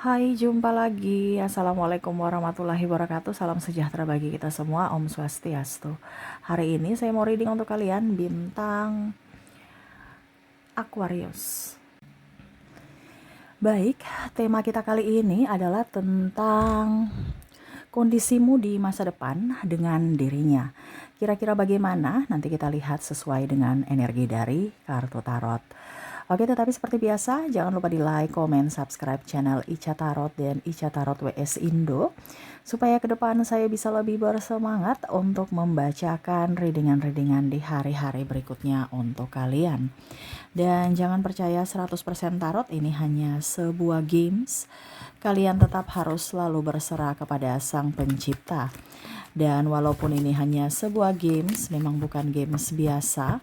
Hai, jumpa lagi. Assalamualaikum warahmatullahi wabarakatuh. Salam sejahtera bagi kita semua. Om Swastiastu. Hari ini saya mau reading untuk kalian bintang Aquarius. Baik, tema kita kali ini adalah tentang kondisimu di masa depan dengan dirinya. Kira-kira bagaimana? Nanti kita lihat sesuai dengan energi dari kartu tarot. Oke, tetapi seperti biasa, jangan lupa di like, komen, subscribe channel Ica Tarot dan Ica Tarot WS Indo, supaya ke depan saya bisa lebih bersemangat untuk membacakan readingan-readingan di hari-hari berikutnya untuk kalian. Dan jangan percaya 100% tarot ini hanya sebuah games. Kalian tetap harus selalu berserah kepada Sang Pencipta. Dan walaupun ini hanya sebuah games, memang bukan games biasa,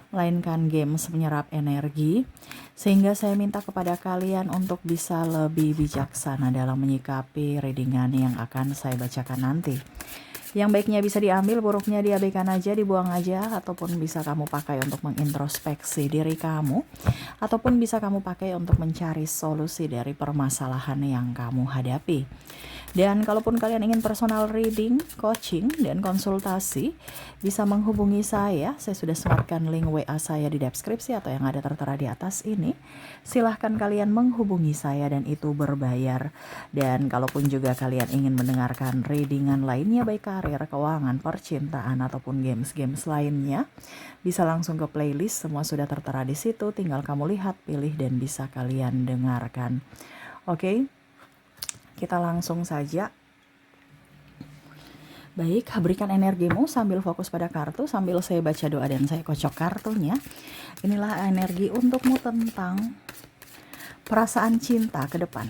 melainkan games menyerap energi, sehingga saya minta kepada kalian untuk bisa lebih bijaksana dalam menyikapi readingan yang akan saya bacakan nanti. Yang baiknya bisa diambil, buruknya diabaikan aja, dibuang aja, ataupun bisa kamu pakai untuk mengintrospeksi diri kamu, ataupun bisa kamu pakai untuk mencari solusi dari permasalahan yang kamu hadapi. Dan kalaupun kalian ingin personal reading, coaching, dan konsultasi, bisa menghubungi saya. Saya sudah sematkan link WA saya di deskripsi atau yang ada tertera di atas ini. Silahkan kalian menghubungi saya dan itu berbayar. Dan kalaupun juga kalian ingin mendengarkan readingan lainnya, baik karir, keuangan, percintaan, ataupun games-games lainnya, bisa langsung ke playlist. Semua sudah tertera di situ. Tinggal kamu lihat, pilih, dan bisa kalian dengarkan. Oke? Kita langsung saja. Baik, berikan energimu sambil fokus pada kartu, sambil saya baca doa dan saya kocok kartunya. Inilah energi untukmu tentang perasaan cinta ke depan.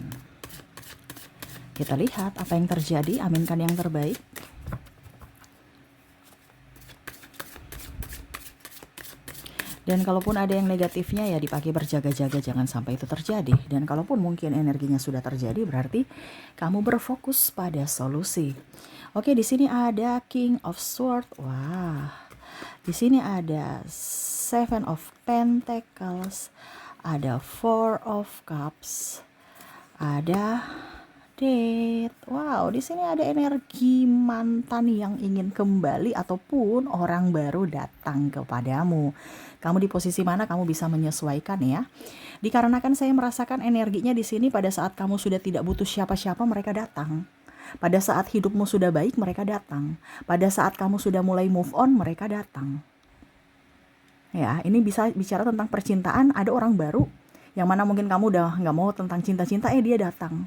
Kita lihat apa yang terjadi, aminkan yang terbaik. Dan kalaupun ada yang negatifnya ya dipakai berjaga-jaga, jangan sampai itu terjadi. Dan kalaupun mungkin energinya sudah terjadi, berarti kamu berfokus pada solusi. Oke, di sini ada King of Swords. Wah. Di sini ada Seven of Pentacles, ada Four of Cups, ada Death. Wow, di sini ada energi mantan yang ingin kembali ataupun orang baru datang kepadamu. Kamu di posisi mana kamu bisa menyesuaikan ya. Dikarenakan saya merasakan energinya di sini pada saat kamu sudah tidak butuh siapa-siapa, mereka datang. Pada saat hidupmu sudah baik, mereka datang. Pada saat kamu sudah mulai move on, mereka datang. Ya, ini bisa bicara tentang percintaan, ada orang baru yang mana mungkin kamu udah nggak mau tentang cinta-cinta, dia datang.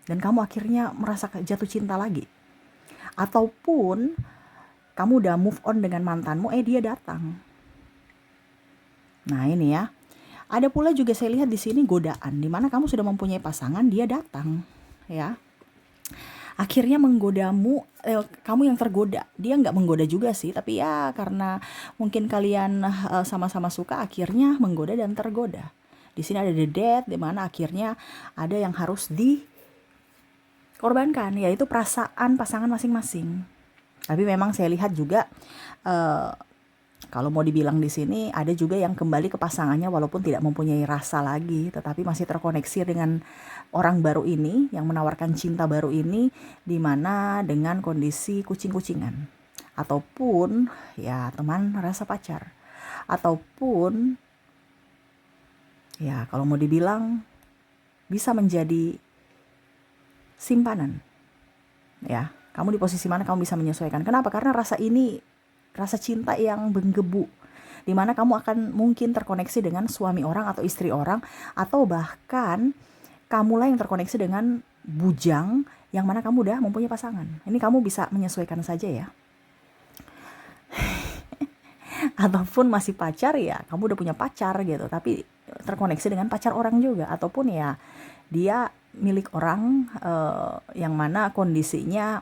Dan kamu akhirnya merasa jatuh cinta lagi. Ataupun kamu udah move on dengan mantanmu, dia datang. Nah ini ya. Ada pula juga saya lihat di sini godaan, di mana kamu sudah mempunyai pasangan, dia datang, ya. Akhirnya menggodamu, kamu yang tergoda. Dia nggak menggoda juga sih, tapi ya karena mungkin kalian sama-sama suka, akhirnya menggoda dan tergoda. Di sini ada the death, di mana akhirnya ada yang harus dikorbankan, yaitu perasaan pasangan masing-masing. Tapi memang saya lihat juga kalau mau dibilang di sini ada juga yang kembali ke pasangannya walaupun tidak mempunyai rasa lagi, tetapi masih terkoneksi dengan orang baru ini yang menawarkan cinta baru ini, di mana dengan kondisi kucing-kucingan ataupun ya teman rasa pacar, ataupun ya kalau mau dibilang bisa menjadi simpanan. Ya, kamu di posisi mana kamu bisa menyesuaikan. Kenapa? Karena rasa cinta yang menggebu, dimana kamu akan mungkin terkoneksi dengan suami orang atau istri orang, atau bahkan kamulah yang terkoneksi dengan bujang yang mana kamu udah mempunyai pasangan. Ini kamu bisa menyesuaikan saja ya. Ataupun masih pacar, ya kamu udah punya pacar gitu, tapi terkoneksi dengan pacar orang juga, ataupun ya dia milik orang yang mana kondisinya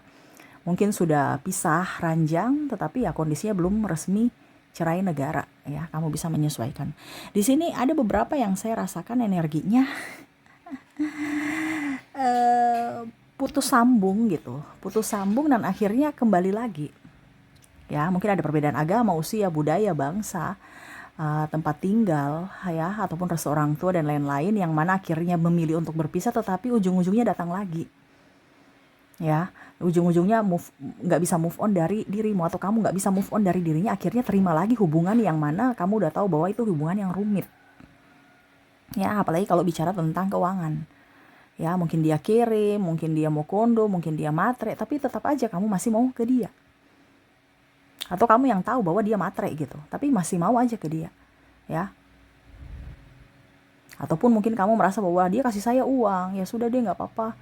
mungkin sudah pisah ranjang, tetapi ya kondisinya belum resmi cerai negara ya. Kamu bisa menyesuaikan. Di sini ada beberapa yang saya rasakan energinya putus sambung gitu, putus sambung dan akhirnya kembali lagi. Ya, mungkin ada perbedaan agama, usia, budaya, bangsa, tempat tinggal ya, ataupun restu orang tua dan lain-lain, yang mana akhirnya memilih untuk berpisah, tetapi ujung-ujungnya datang lagi ya. Ujung-ujungnya nggak bisa move on dari dirimu, atau kamu nggak bisa move on dari dirinya, akhirnya terima lagi hubungan yang mana kamu udah tahu bahwa itu hubungan yang rumit ya. Apalagi kalau bicara tentang keuangan ya, mungkin dia kere, mungkin dia mau kondo, mungkin dia matre, tapi tetap aja kamu masih mau ke dia. Atau kamu yang tahu bahwa dia matre gitu, tapi masih mau aja ke dia ya. Ataupun mungkin kamu merasa bahwa dia kasih saya uang, ya sudah deh, nggak apa-apa,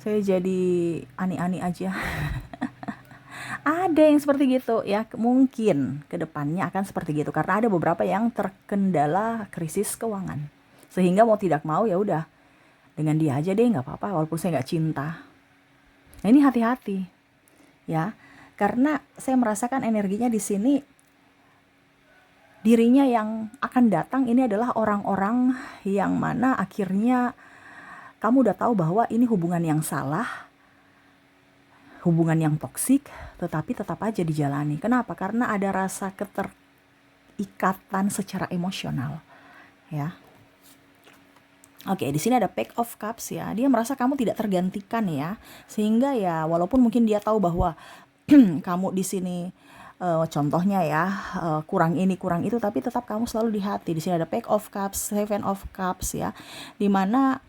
saya jadi ani-ani aja. Ada yang seperti gitu ya, mungkin kedepannya akan seperti gitu, karena ada beberapa yang terkendala krisis keuangan, sehingga mau tidak mau ya udah, dengan dia aja deh, nggak apa-apa, walaupun saya nggak cinta. Nah, ini hati-hati ya, karena saya merasakan energinya di sini, dirinya yang akan datang ini adalah orang-orang yang mana akhirnya kamu udah tahu bahwa ini hubungan yang salah, hubungan yang toksik, tetapi tetap aja dijalani. Kenapa? Karena ada rasa keterikatan secara emosional ya. Oke, di sini ada Page of Cups ya. Dia merasa kamu tidak tergantikan ya, sehingga ya walaupun mungkin dia tahu bahwa kamu di sini contohnya ya kurang ini kurang itu, tapi tetap kamu selalu di hati. Di sini ada Page of Cups, Seven of Cups ya, dimana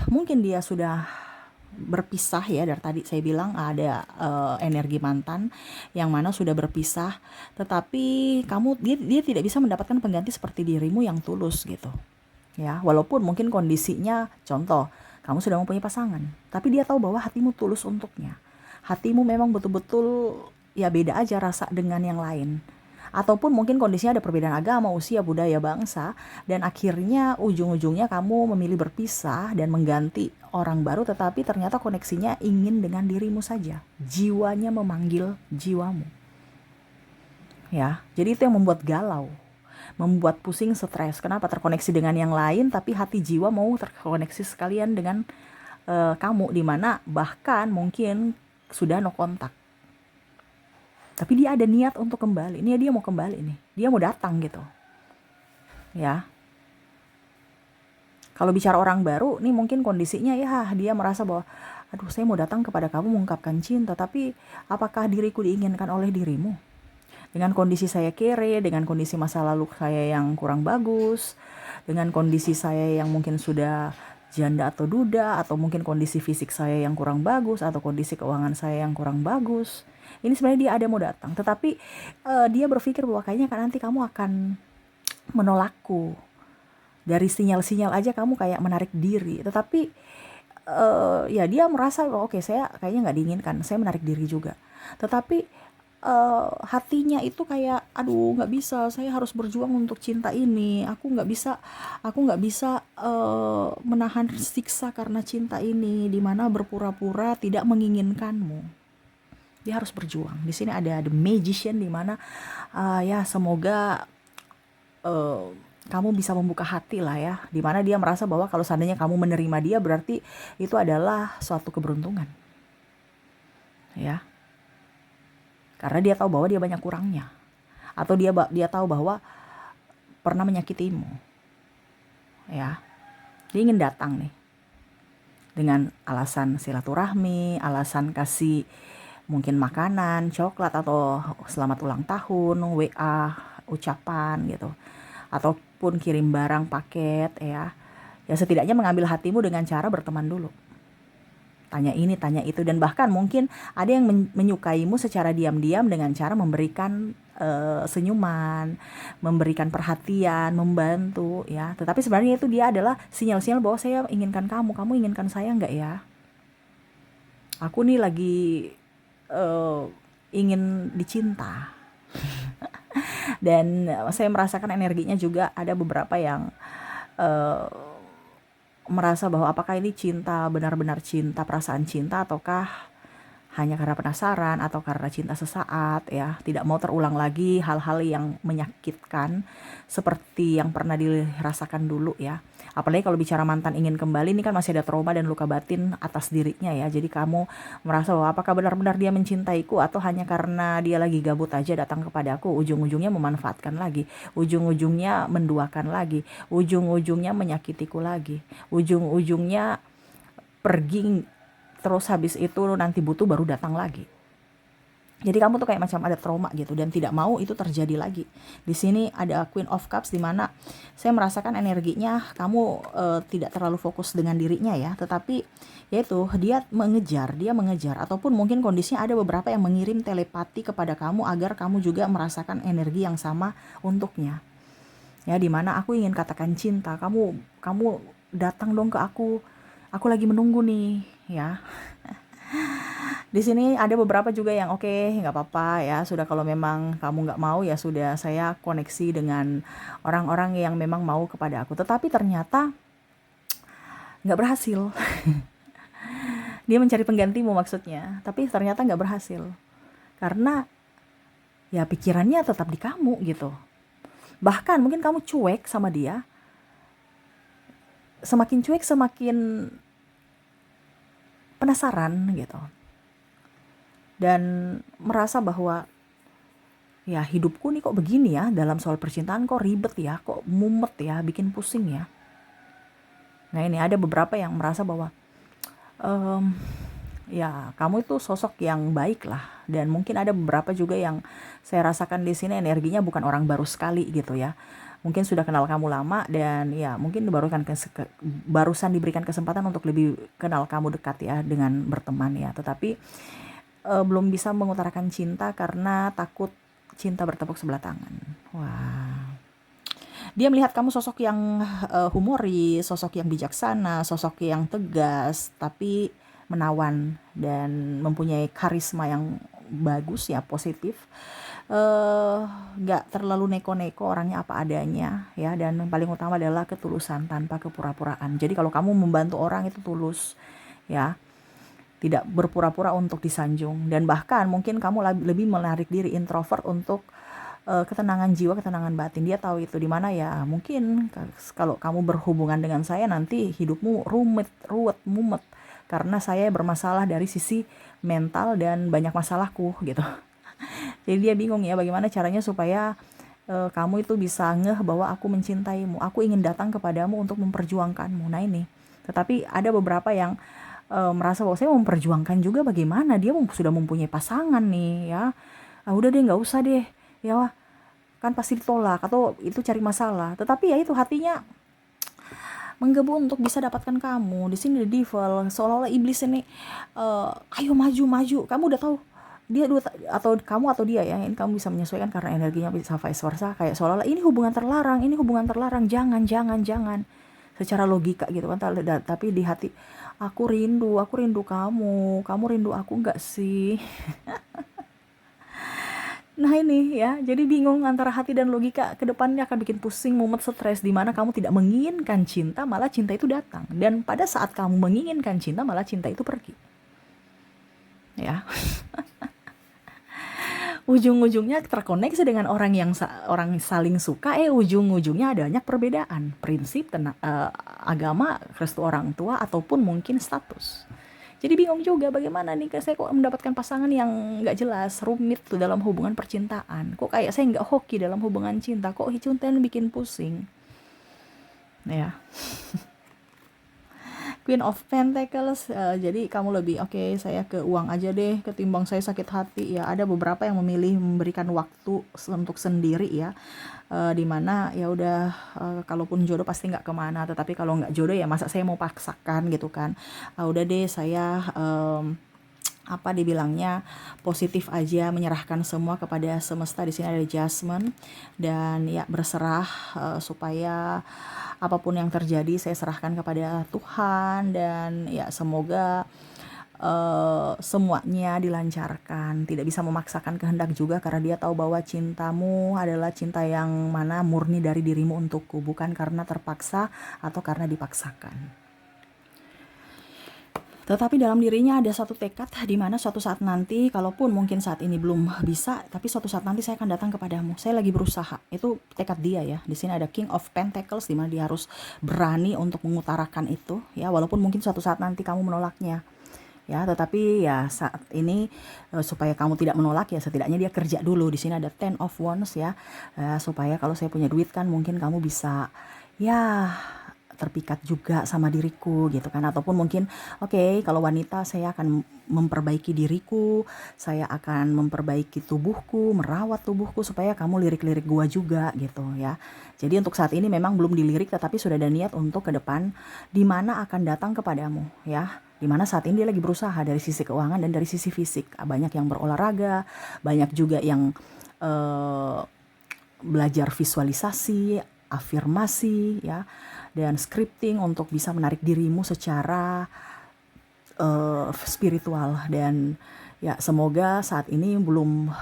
mungkin dia sudah berpisah ya. Dari tadi saya bilang ada energi mantan yang mana sudah berpisah, tetapi dia tidak bisa mendapatkan pengganti seperti dirimu yang tulus gitu ya. Walaupun mungkin kondisinya, contoh kamu sudah mempunyai pasangan, tapi dia tahu bahwa hatimu tulus untuknya, hatimu memang betul-betul ya beda aja rasa dengan yang lain. Ataupun mungkin kondisinya ada perbedaan agama, usia, budaya, bangsa, dan akhirnya ujung-ujungnya kamu memilih berpisah dan mengganti orang baru, tetapi ternyata koneksinya ingin dengan dirimu saja, jiwanya memanggil jiwamu ya. Jadi itu yang membuat galau, membuat pusing, stres. Kenapa? Terkoneksi dengan yang lain, tapi hati jiwa mau terkoneksi sekalian dengan kamu, dimana bahkan mungkin sudah no kontak, tapi dia ada niat untuk kembali. Ini dia mau kembali nih, dia mau datang gitu ya. Kalau bicara orang baru nih, mungkin kondisinya ya dia merasa bahwa aduh, saya mau datang kepada kamu mengungkapkan cinta, tapi apakah diriku diinginkan oleh dirimu? Dengan kondisi saya kere, dengan kondisi masa lalu saya yang kurang bagus, dengan kondisi saya yang mungkin sudah janda atau duda, atau mungkin kondisi fisik saya yang kurang bagus, atau kondisi keuangan saya yang kurang bagus, ini sebenarnya dia ada mau datang, tetapi dia berpikir bahwa kayaknya kan nanti kamu akan menolakku. Dari sinyal-sinyal aja kamu kayak menarik diri, tetapi ya dia merasa bahwa oke, saya kayaknya nggak diinginkan, saya menarik diri juga, tetapi hatinya itu kayak aduh, nggak bisa, saya harus berjuang untuk cinta ini, aku nggak bisa menahan siksa karena cinta ini, dimana berpura-pura tidak menginginkanmu. Dia harus berjuang. Di sini ada the magician, dimana ya semoga kamu bisa membuka hati lah ya, dimana dia merasa bahwa kalau seandainya kamu menerima dia, berarti itu adalah suatu keberuntungan ya, karena dia tahu bahwa dia banyak kurangnya, atau dia tahu bahwa pernah menyakitimu ya. Dia ingin datang nih dengan alasan silaturahmi, alasan kasih mungkin makanan, coklat, atau selamat ulang tahun, WA, ucapan gitu, ataupun kirim barang paket ya. Ya setidaknya mengambil hatimu dengan cara berteman dulu, tanya ini tanya itu, dan bahkan mungkin ada yang menyukaimu secara diam-diam dengan cara memberikan senyuman, memberikan perhatian, membantu ya. Tetapi sebenarnya itu dia adalah sinyal-sinyal bahwa saya inginkan kamu, kamu inginkan saya enggak ya, aku nih lagi ingin dicinta. Dan saya merasakan energinya juga ada beberapa yang merasa bahwa apakah ini cinta, benar-benar cinta, perasaan cinta, ataukah hanya karena penasaran atau karena cinta sesaat ya, tidak mau terulang lagi hal-hal yang menyakitkan seperti yang pernah dirasakan dulu ya. Apalagi kalau bicara mantan ingin kembali, ini kan masih ada trauma dan luka batin atas dirinya ya. Jadi kamu merasa bahwa apakah benar-benar dia mencintaiku atau hanya karena dia lagi gabut aja datang kepadaku, ujung-ujungnya memanfaatkan lagi, ujung-ujungnya menduakan lagi, ujung-ujungnya menyakitiku lagi, ujung-ujungnya pergi, terus habis itu nanti butuh baru datang lagi. Jadi kamu tuh kayak macam ada trauma gitu dan tidak mau itu terjadi lagi. Di sini ada Queen of Cups di mana saya merasakan energinya kamu tidak terlalu fokus dengan dirinya ya, tetapi yaitu dia mengejar ataupun mungkin kondisinya ada beberapa yang mengirim telepati kepada kamu agar kamu juga merasakan energi yang sama untuknya. Ya, di mana aku ingin katakan cinta, kamu datang dong ke aku. Aku lagi menunggu nih, ya. Di sini ada beberapa juga yang oke, nggak apa-apa ya. Sudah kalau memang kamu nggak mau ya sudah, saya koneksi dengan orang-orang yang memang mau kepada aku. Tetapi ternyata nggak berhasil. Dia mencari penggantimu maksudnya, tapi ternyata nggak berhasil. Karena ya pikirannya tetap di kamu gitu. Bahkan mungkin kamu cuek sama dia, semakin cuek semakin penasaran gitu. Dan merasa bahwa ya hidupku nih kok begini ya, dalam soal percintaan kok ribet ya, kok mumet ya, bikin pusing ya. Nah ini ada beberapa yang merasa bahwa ya kamu itu sosok yang baik lah, dan mungkin ada beberapa juga yang saya rasakan di sini energinya bukan orang baru sekali gitu ya. Mungkin sudah kenal kamu lama dan ya mungkin barusan diberikan kesempatan untuk lebih kenal kamu dekat ya dengan berteman ya. Tetapi belum bisa mengutarakan cinta karena takut cinta bertepuk sebelah tangan. Wah. Dia melihat kamu sosok yang humoris, sosok yang bijaksana, sosok yang tegas, tapi menawan dan mempunyai karisma yang bagus ya, positif. Nggak terlalu neko-neko, orangnya apa adanya ya, dan yang paling utama adalah ketulusan tanpa kepura-puraan. Jadi kalau kamu membantu orang itu tulus ya, tidak berpura-pura untuk disanjung, dan bahkan mungkin kamu lebih menarik diri, introvert untuk ketenangan jiwa, ketenangan batin. Dia tahu itu di mana ya, mungkin kalau kamu berhubungan dengan saya nanti hidupmu ruwet, mumet karena saya bermasalah dari sisi mental dan banyak masalahku gitu. Jadi dia bingung ya bagaimana caranya supaya kamu itu bisa ngeh bahwa aku mencintaimu, aku ingin datang kepadamu untuk memperjuangkanmu. Nah ini, tetapi ada beberapa yang merasa bahwa saya memperjuangkan juga, bagaimana dia sudah mempunyai pasangan nih ya. Udah deh, nggak usah deh ya, kan pasti ditolak atau itu cari masalah. Tetapi ya itu hatinya menggebu untuk bisa dapatkan kamu. Di sini the devil, seolah-olah iblis ini ayo maju. Kamu udah tahu dia atau kamu atau dia ya, ini kamu bisa menyesuaikan karena energinya bisa vice versa, kayak seolah-olah ini hubungan terlarang, jangan secara logika gitu kan. Tapi di hati, aku rindu kamu rindu aku nggak sih? Nah ini ya, jadi bingung antara hati dan logika, ke depannya akan bikin pusing, mumet, stres, di mana kamu tidak menginginkan cinta, malah cinta itu datang. Dan pada saat kamu menginginkan cinta, malah cinta itu pergi. Ya. Ujung-ujungnya terkoneksi dengan orang yang orang saling suka, ujung-ujungnya ada banyak perbedaan, prinsip, agama, restu orang tua, ataupun mungkin status. Jadi bingung juga bagaimana nih, saya kok mendapatkan pasangan yang nggak jelas, rumit tuh dalam hubungan percintaan. Kok kayak saya nggak hoki dalam hubungan cinta, kok cinta bikin pusing. Ya. Queen of Pentacles, jadi kamu lebih oke, saya ke uang aja deh ketimbang saya sakit hati ya. Ada beberapa yang memilih memberikan waktu untuk sendiri ya, dimana ya udah, kalaupun jodoh pasti nggak kemana, tetapi kalau nggak jodoh ya masa saya mau paksakan gitu kan. Udah deh, saya apa dibilangnya, positif aja, menyerahkan semua kepada semesta. Di sini ada Jasmine dan ya berserah, supaya apapun yang terjadi saya serahkan kepada Tuhan, dan ya semoga semuanya dilancarkan. Tidak bisa memaksakan kehendak juga karena dia tahu bahwa cintamu adalah cinta yang mana murni dari dirimu untukku, bukan karena terpaksa atau karena dipaksakan. Tetapi dalam dirinya ada satu tekad di mana suatu saat nanti, kalaupun mungkin saat ini belum bisa, tapi suatu saat nanti saya akan datang kepadamu. Saya lagi berusaha. Itu tekad dia ya. Di sini ada King of Pentacles di mana dia harus berani untuk mengutarakan itu ya, walaupun mungkin suatu saat nanti kamu menolaknya. Ya, tetapi ya saat ini supaya kamu tidak menolak ya setidaknya dia kerja dulu. Di sini ada Ten of Wands ya. Supaya kalau saya punya duit kan mungkin kamu bisa ya terpikat juga sama diriku gitu kan, ataupun mungkin oke, kalau wanita saya akan memperbaiki diriku, saya akan memperbaiki tubuhku, merawat tubuhku supaya kamu lirik-lirik gua juga gitu ya. Jadi untuk saat ini memang belum dilirik, tetapi sudah ada niat untuk ke depan di mana akan datang kepadamu ya. Dimana saat ini dia lagi berusaha dari sisi keuangan dan dari sisi fisik. Banyak yang berolahraga, banyak juga yang belajar visualisasi, afirmasi ya, dan scripting untuk bisa menarik dirimu secara spiritual. Dan ya semoga saat ini belum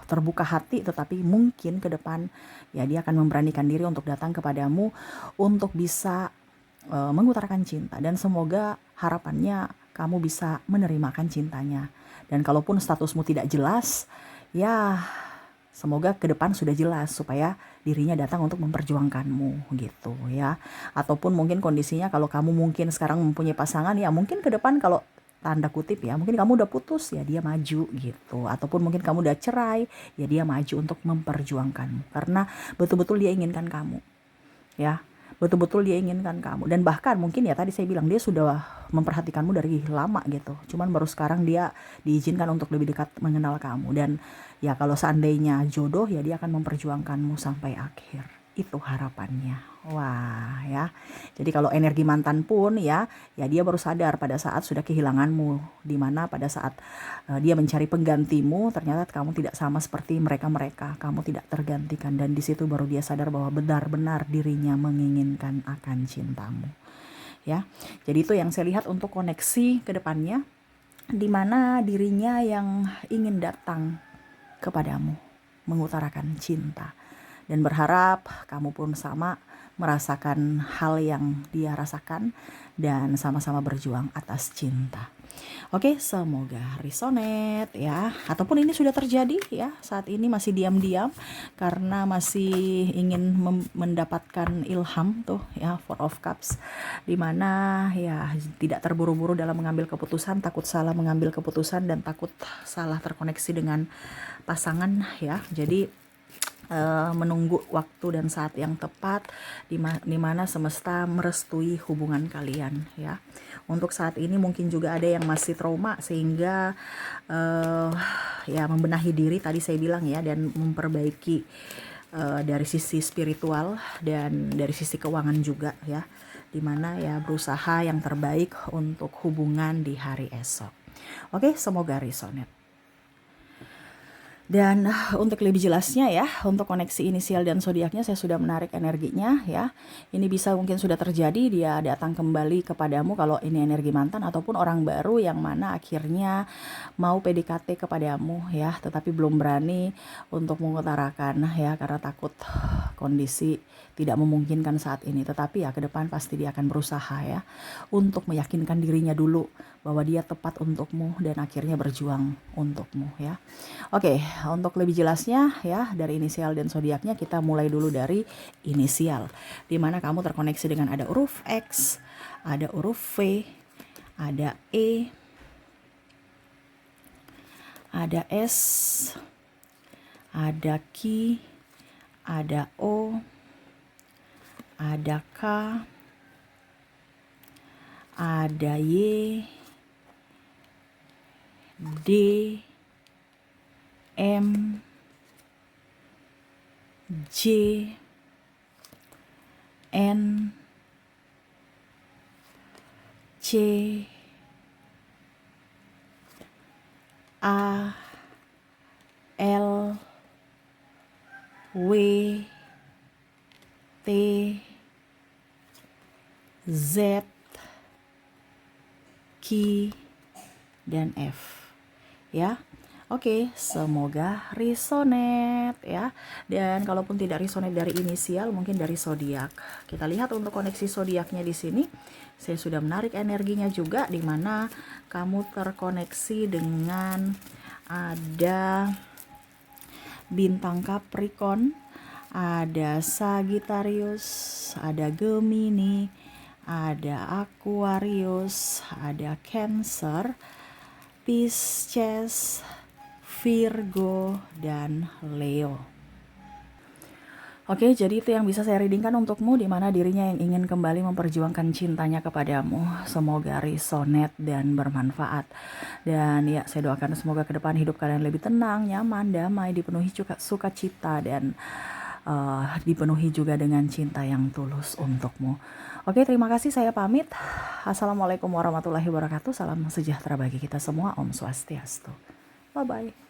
terbuka hati, tetapi mungkin ke depan ya dia akan memberanikan diri untuk datang kepadamu untuk bisa mengutarakan cinta. Dan semoga harapannya kamu bisa menerimakan cintanya. Dan kalaupun statusmu tidak jelas, ya semoga ke depan sudah jelas supaya dirinya datang untuk memperjuangkanmu gitu ya. Ataupun mungkin kondisinya kalau kamu mungkin sekarang mempunyai pasangan ya mungkin ke depan kalau tanda kutip ya mungkin kamu udah putus ya dia maju gitu. Ataupun mungkin kamu udah cerai ya dia maju untuk memperjuangkanmu karena betul-betul dia inginkan kamu ya. Betul-betul dia inginkan kamu. Dan bahkan mungkin ya tadi saya bilang dia sudah memperhatikanmu dari lama gitu. Cuman baru sekarang dia diizinkan untuk lebih dekat mengenal kamu. Dan ya kalau seandainya jodoh ya dia akan memperjuangkanmu sampai akhir. Itu harapannya. Wah ya. Jadi kalau energi mantan pun ya dia baru sadar pada saat sudah kehilanganmu. Dimana pada saat dia mencari penggantimu ternyata kamu tidak sama seperti mereka-mereka. Kamu tidak tergantikan dan di situ baru dia sadar bahwa benar-benar dirinya menginginkan akan cintamu. Ya. Jadi itu yang saya lihat untuk koneksi ke depannya di mana dirinya yang ingin datang kepadamu mengutarakan cinta. Dan berharap kamu pun sama merasakan hal yang dia rasakan dan sama-sama berjuang atas cinta. Oke, semoga resonate ya. Ataupun ini sudah terjadi ya, saat ini masih diam-diam karena masih ingin mendapatkan ilham tuh ya, Four of Cups. Dimana ya tidak terburu-buru dalam mengambil keputusan, takut salah mengambil keputusan dan takut salah terkoneksi dengan pasangan ya. Jadi menunggu waktu dan saat yang tepat di mana semesta merestui hubungan kalian ya. Untuk saat ini mungkin juga ada yang masih trauma sehingga ya membenahi diri tadi saya bilang ya, dan memperbaiki dari sisi spiritual dan dari sisi keuangan juga ya, dimana ya berusaha yang terbaik untuk hubungan di hari esok. Oke, semoga resonate. Dan untuk lebih jelasnya ya, untuk koneksi inisial dan zodiaknya saya sudah menarik energinya ya. Ini bisa mungkin sudah terjadi, dia datang kembali kepadamu kalau ini energi mantan ataupun orang baru yang mana akhirnya mau PDKT kepadamu ya, tetapi belum berani untuk mengutarakan ya karena takut kondisi tidak memungkinkan saat ini. Tetapi ya ke depan pasti dia akan berusaha ya untuk meyakinkan dirinya dulu bahwa dia tepat untukmu dan akhirnya berjuang untukmu ya. Oke, untuk lebih jelasnya ya dari inisial dan zodiaknya kita mulai dulu dari inisial, di mana kamu terkoneksi dengan ada huruf X, ada huruf V, ada E, ada S, ada Q, ada O, ada K, ada Y, D, M, J, N, C, A, L, W, T, Z, Q, dan F ya. Oke, semoga resonate ya. Dan kalaupun tidak resonate dari inisial, mungkin dari zodiak. Kita lihat untuk koneksi zodiaknya di sini. Saya sudah menarik energinya juga, di mana kamu terkoneksi dengan ada bintang Capricorn, ada Sagittarius, ada Gemini, ada Aquarius, ada Cancer, Pisces, Virgo, dan Leo. Oke, jadi itu yang bisa saya readingkan untukmu, di mana dirinya yang ingin kembali memperjuangkan cintanya kepadamu. Semoga resonate dan bermanfaat. Dan ya, saya doakan semoga ke depan hidup kalian lebih tenang, nyaman, damai, dipenuhi sukacita, dan dipenuhi juga dengan cinta yang tulus untukmu. Oke, terima kasih, saya pamit. Assalamualaikum warahmatullahi wabarakatuh. Salam sejahtera bagi kita semua. Om Swastiastu. Bye-bye.